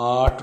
8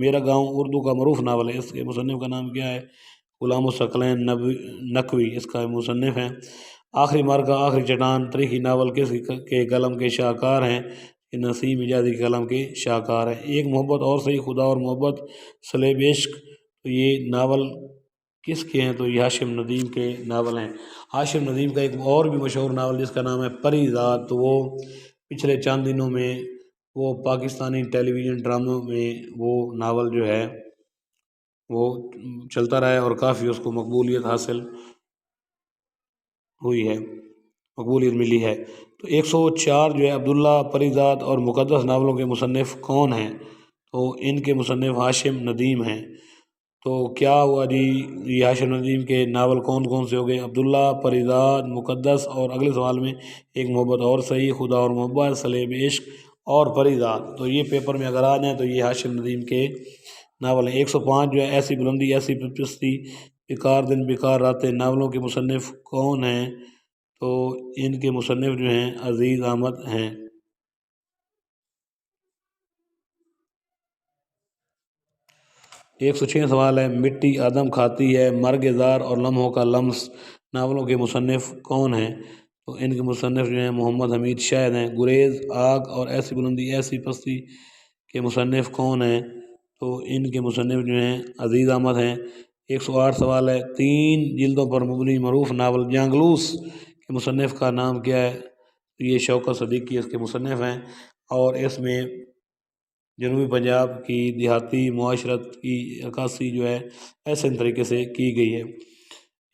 میرا گاؤں اردو کا معروف ناول ہے، اس کے مصنف کا نام کیا ہے؟ غلام الثقلین نقوی اس کا مصنف ہیں۔ آخری مرکہ آخری چٹان تاریخی ناول کس کے قلم کے شاہکار ہیں؟ یہ نسیم اجازی کے قلم کے شاہکار ہیں۔ ایک محبت اور صحیح، خدا اور محبت، صلیب عشق، تو یہ ناول کس کے ہیں؟ تو یہ ہاشم ندیم کے ناول ہیں۔ ہاشم ندیم کا ایک اور بھی مشہور ناول جس کا نام ہے پری ذات، تو وہ پچھلے چند دنوں میں وہ پاکستانی ٹیلی ویژن ڈراموں میں وہ ناول جو ہے وہ چلتا رہا ہے اور کافی اس کو مقبولیت حاصل ہوئی ہے، مقبولیت ملی ہے۔ تو 104 جو ہے عبداللہ، پری ذات اور مقدس ناولوں کے مصنف کون ہیں؟ تو ان کے مصنف ہاشم ندیم ہیں۔ تو کیا ہوا جی، یہ ہاشم ندیم کے ناول کون کون سے ہو گئے؟ عبداللہ، پری ذات، مقدس، اور اگلے سوال میں ایک محبت اور صحیح، خدا اور محبت، صلیب عشق اور پری ذات۔ تو یہ پیپر میں اگر آ جائیں تو یہ ہاشم ندیم کے ناول ہیں۔ 105 جو ہے ایسی بلندی ایسی پستی، بیکار دن بیکار راتیں ناولوں کے مصنف کون ہیں؟ تو ان کے مصنف جو ہیں عزیز احمد ہیں۔ 106 سوال ہے مٹی آدم کھاتی ہے، مرگ زار اور لمحوں کا لمس ناولوں کے مصنف کون ہیں؟ تو ان کے مصنف جو ہیں محمد حمید شاہد ہیں۔ گریز، آگ اور ایسی بلندی ایسی پستی کے مصنف کون ہیں؟ تو ان کے مصنف جو ہیں عزیز احمد ہیں۔ 108 سوال ہے 3 جلدوں پر مبنی معروف ناول جانگلوس کے مصنف کا نام کیا ہے؟ یہ شوکت صدیقی اس کے مصنف ہیں، اور اس میں جنوبی پنجاب کی دیہاتی معاشرت کی عکاسی جو ہے ایسے طریقے سے کی گئی ہے۔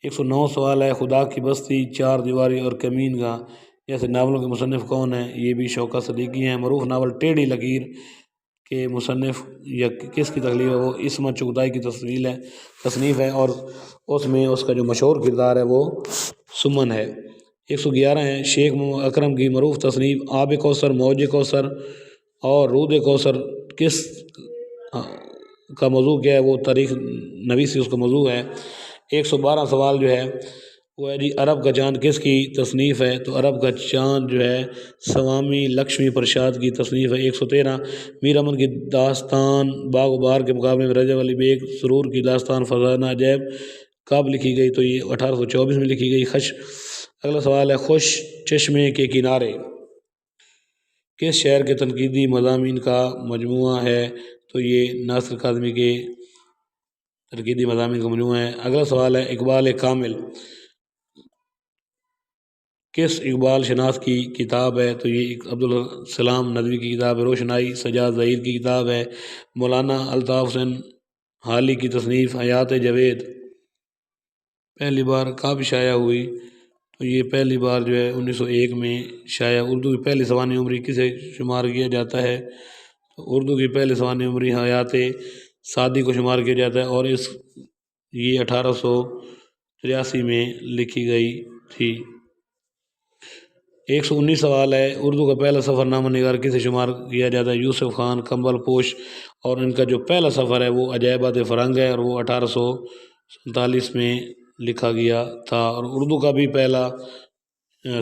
109 سوال ہے خدا کی بستی، چار دیواری اور کمین گاہ جیسے ناولوں کے مصنف کون ہیں؟ یہ بھی شوکت صدیقی ہیں۔ معروف ناول ٹیڑھی لکیر کے مصنف یا کس کی تخلیق ہے؟ وہ عصمت چغتائی کی تصنیف ہے، اور اس میں اس کا جو مشہور کردار ہے وہ سمن ہے۔ 111 ہے شیخ اکرم کی معروف تصنیف آب کوثر، موج کوثر اور رود کوثر کس کا موضوع کیا ہے؟ وہ تاریخ نویسی اس کا موضوع ہے۔ 112 سوال جو ہے وہ ہے جی عرب کا چاند کس کی تصنیف ہے؟ تو عرب کا چاند جو ہے سوامی لکشمی پرساد کی تصنیف ہے۔ 113 میر امن کی داستان باغ و بہار کے مقابلے میں رجب علی بیگ سرور کی داستان فسانہ عجائب کب لکھی گئی؟ تو یہ 1824 میں لکھی گئی۔ اگلا سوال ہے خوش چشمے کے کنارے کس شعر کے تنقیدی مضامین کا مجموعہ ہے؟ تو یہ ناصر کاظمی کے تنقیدی مضامین کا مجموعہ ہے۔ اگلا سوال ہے اقبال کامل کس اقبال شناس کی کتاب ہے؟ تو یہ عبدالسلام ندوی کی کتاب ہے۔ روشنائی سجاد ظہیر کی کتاب ہے۔ مولانا الطاف حسین حالی کی تصنیف حیات جاوید پہلی بار کب شائع ہوئی؟ تو یہ پہلی بار جو ہے 1901 میں شائع۔ اردو کی پہلی سوانح عمری کسے شمار کیا جاتا ہے؟ تو اردو کی پہلی سوانح عمری حیات سعدی کو شمار کیا جاتا ہے، اور یہ 1883 میں لکھی گئی تھی۔ 119 سوال ہے اردو کا پہلا سفر نامہ نگار کسے شمار کیا جاتا ہے؟ یوسف خان کمبل پوش، اور ان کا جو پہلا سفر ہے وہ عجائبات فرنگ ہے، اور وہ 1847 میں لکھا گیا تھا، اور اردو کا بھی پہلا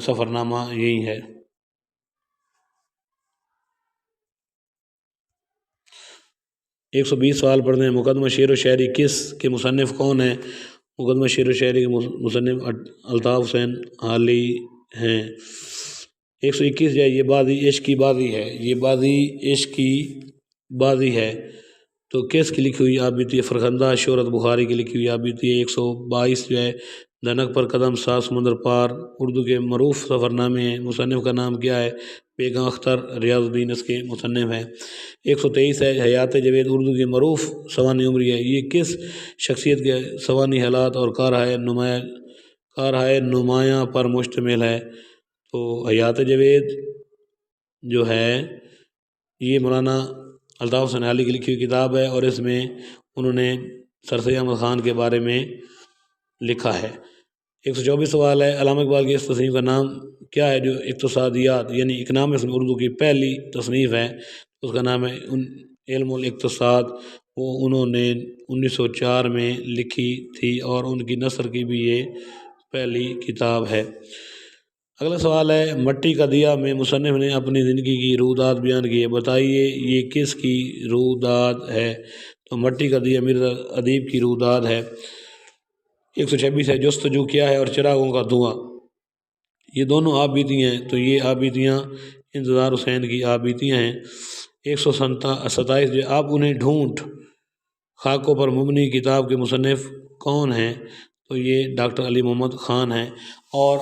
سفر نامہ یہی ہے۔ 120 سوال پڑھنے ہیں مقدمہ شعر و شاعری کس کے مصنف کون ہیں؟ مقدمہ شعر و شاعری کے مصنف الطاف حسین حالی ہیں۔ 121 جو ہے یہ بازی عشق کی بازی ہے، یہ بازی عشق کی بازی ہے تو کس کی لکھی ہوئی آپ بیتی ہے؟ فرخندہ شہرت بخاری کی لکھی ہوئی آپ بیتی ہے۔ 122 جو ہے دھنک پر قدم سات سمندر پار اردو کے معروف سفر نامے ہیں، مصنف کا نام کیا ہے؟ بیگم اختر ریاض الدین اس کے مصنف ہیں۔ 123 ہے حیات جاوید اردو کی معروف سوانح عمری ہے، یہ کس شخصیت کے سوانح حالات اور کارہائے نمایاں پر مشتمل ہے؟ تو حیات جاوید جو ہے یہ مولانا الطاف حسین حالی کی لکھی ہوئی کتاب ہے، اور اس میں انہوں نے سر سید احمد خان کے بارے میں لکھا ہے۔ 124 سوال ہے علامہ اقبال کی اس تصنیف کا نام کیا ہے جو اقتصادیات یعنی اکنامکس میں اردو کی پہلی تصنیف ہے؟ اس کا نام ہے علم الاقتصاد، وہ انہوں نے 1904 میں لکھی تھی، اور ان کی نثر کی بھی یہ پہلی کتاب ہے۔ اگلا سوال ہے مٹی کا دیا میں مصنف نے اپنی زندگی کی رودات بیان کی ہے، بتائیے یہ کس کی رودات ہے؟ تو مٹی کا دیا مرزا ادیب کی رودات ہے۔ 126 ہے جستجو کیا ہے اور چراغوں کا دھواں، یہ دونوں آپ بیتی ہیں، تو یہ آپ بیتیاں انتظار حسین کی آپ بیتیاں ہیں۔ 127 جو آپ انہیں ڈھونڈ خاکوں پر مبنی کتاب کے مصنف کون ہیں؟ تو یہ ڈاکٹر علی محمد خان ہیں، اور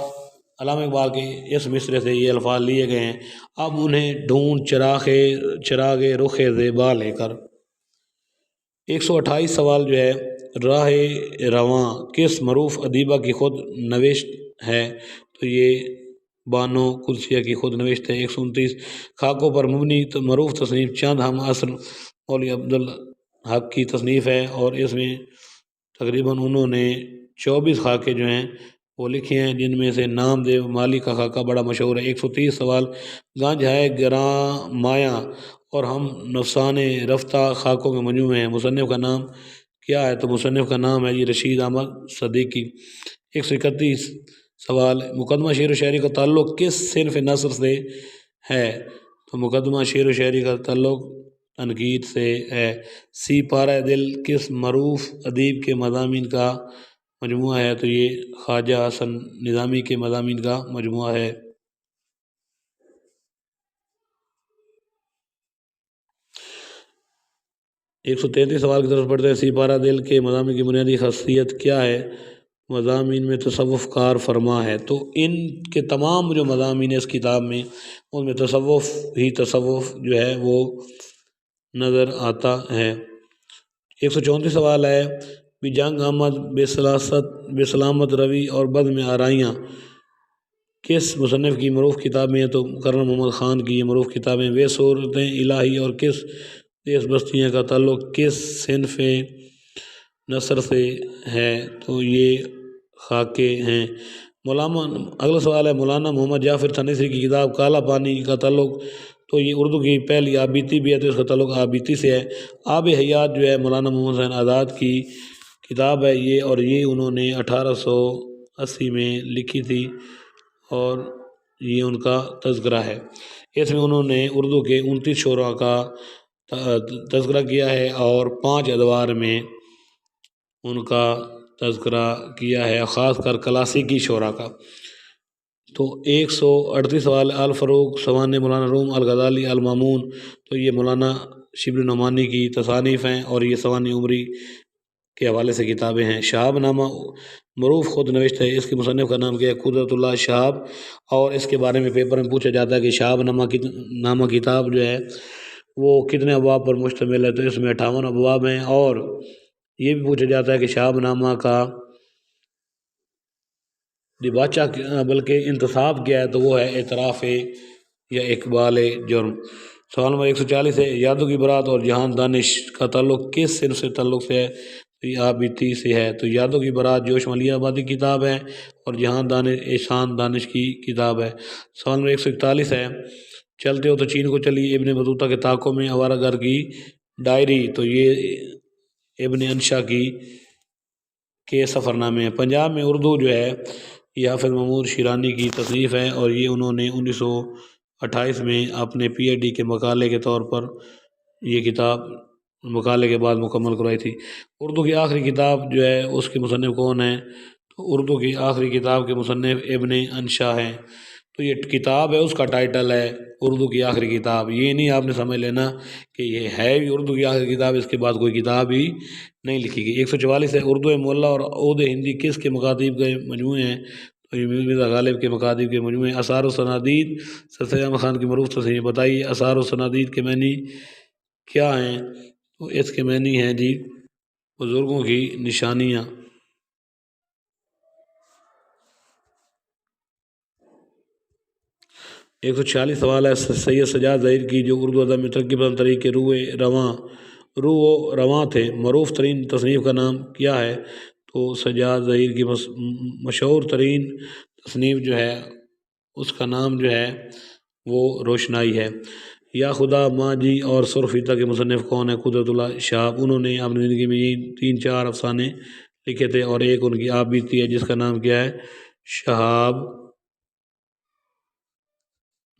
علامہ اقبال کے اس مصرے سے یہ الفاظ لیے گئے ہیں، اب انہیں ڈھونڈ چراغ رخ زیبا لے کر۔ 128 سوال جو ہے راہ رواں کس معروف ادیبہ کی خود نوشت ہے؟ تو یہ بانو قدسیہ کی خود نوشت ہے۔ 129 خاکوں پر مبنی معروف تصنیف چند ہم عصر مولوی عبدالحق کی تصنیف ہے، اور اس میں تقریباً انہوں نے 24 خاکے جو ہیں وہ لکھے ہیں، جن میں سے نام دیو مالی کا خاکہ بڑا مشہور ہے۔ 130 سوال گنج ہے گراں مایہ اور ہم نفسان رفتہ خاکوں کے مجموعے ہیں، مصنف کا نام کیا ہے؟ تو مصنف کا نام ہے جی رشید احمد صدیقی۔ 131 سوال مقدمہ شعر و شاعری کا تعلق کس صنف نثر سے ہے؟ تو مقدمہ شعر و شاعری کا تعلق تنقید سے ہے۔ سی پارہ دل کس معروف ادیب کے مضامین کا مجموعہ ہے؟ تو یہ خواجہ حسن نظامی کے مضامین کا مجموعہ ہے۔ 133 سوال کی طرف پڑھتے ہیں، سی پارہ دل کے مضامین کی بنیادی خاصیت کیا ہے؟ مضامین میں تصوف کار فرما ہے، تو ان کے تمام جو مضامین ہیں اس کتاب میں ان میں تصوف جو ہے وہ نظر آتا ہے۔ 134 سوال ہے بھی جنگ آمد بے سلامت روی اور بد میں آرائیاں کس مصنف کی معروف کتابیں ہیں؟ تو کرن محمد خان کی یہ معروف کتابیں۔ وہ صورتیں الہی اور کس دیس بستیاں کا تعلق کس صنف نثر سے ہے؟ تو یہ خاکے ہیں۔ اگلا سوال ہے مولانا محمد جعفر تھانوی کی کتاب کالا پانی کا تعلق، تو یہ اردو کی پہلی آپ بیتی بھی ہے، تو اس کا تعلق آپ بیتی سے ہے۔ آب حیات جو ہے مولانا محمد حسین آزاد کی کتاب ہے یہ، اور یہ انہوں نے 1880 میں لکھی تھی، اور یہ ان کا تذکرہ ہے۔ اس میں انہوں نے اردو کے 29 شعراء کا تذکرہ کیا ہے، اور 5 ادوار میں ان کا تذکرہ کیا ہے، خاص کر کلاسیکی شعراء کا۔ تو 138 سوال الفروق سوانح مولانا روم الغزالی المامون، تو یہ مولانا شبلی النعمانی کی تصانیف ہیں، اور یہ سوانح عمری کے حوالے سے کتابیں ہیں۔ شہاب نامہ معروف خود نوشت ہے، اس کے مصنف کا نام کیا ہے؟ قدرت اللہ شہاب، اور اس کے بارے میں پیپر میں پوچھا جاتا ہے کہ شہاب نامہ کتاب جو ہے وہ کتنے ابواب پر مشتمل ہے؟ تو اس میں 58 ابواب ہیں، اور یہ بھی پوچھا جاتا ہے کہ شہاب نامہ کا دیباچہ بلکہ انتصاب کیا ہے؟ تو وہ ہے اعتراف یا اقبال جرم۔ سوال نمبر 140 ہے یادوں کی برات اور جہان دانش کا تعلق کس صنف سے تعلق سے ہے؟ تو یہ آپ بیتی سے ہے۔ تو یادوں کی برات جوش ملیح آبادی کی کتاب ہے، اور جہان دانش احسان دانش کی کتاب ہے۔ سوال نمبر 141 ہے چلتے ہو تو چین کو چلی ابن بطوطہ کے طاقوں میں آوارہ گر کی ڈائری، تو یہ ابن انشا کے سفر نامے ہیں۔ پنجاب میں اردو جو ہے یہ حافظ محمود شیرانی کی تصنیف ہے، اور یہ انہوں نے 1928 میں اپنے پی ایچ ڈی کے مقالے کے طور پر یہ کتاب مقالے کے بعد مکمل کروائی تھی۔ اردو کی آخری کتاب جو ہے اس کے مصنف کون ہیں؟ تو اردو کی آخری کتاب کے مصنف ابن انشا ہیں۔ تو یہ کتاب ہے اس کا ٹائٹل ہے اردو کی آخری کتاب، یہ نہیں آپ نے سمجھ لینا کہ یہ ہے بھی اردو کی آخری کتاب، اس کے بعد کوئی کتاب ہی نہیں لکھی گئی۔ 144 ہے اردو معلیٰ اور عود ہندی کس کے مکاتیب کے مجموعے ہیں؟ تو یہ مرزا غالب کے مکاتیب کے مجموعے ہیں۔ آثار و سنادید سر سید احمد خان کی معروف تصنیف، بتائیے آثار و سنادید کے معنی کیا ہیں؟ تو اس کے معنی ہیں جی بزرگوں کی نشانیاں۔ 146 سوال ہے سید سجاد ظہیر کی جو اردو ادب میں ترقی پسند طریقے روح و رواں تھے، معروف ترین تصنیف کا نام کیا ہے؟ تو سجاد ظہیر کی مشہور ترین تصنیف جو ہے اس کا نام جو ہے وہ روشنائی ہے۔ یا خدا ماں جی اور سرخ کے مصنف کون ہے؟ قدرت اللہ شہاب، انہوں نے اپنی زندگی میں یہ 3-4 افسانے لکھے تھے، اور ایک ان کی آپ بیتی ہے جس کا نام کیا ہے؟ شہاب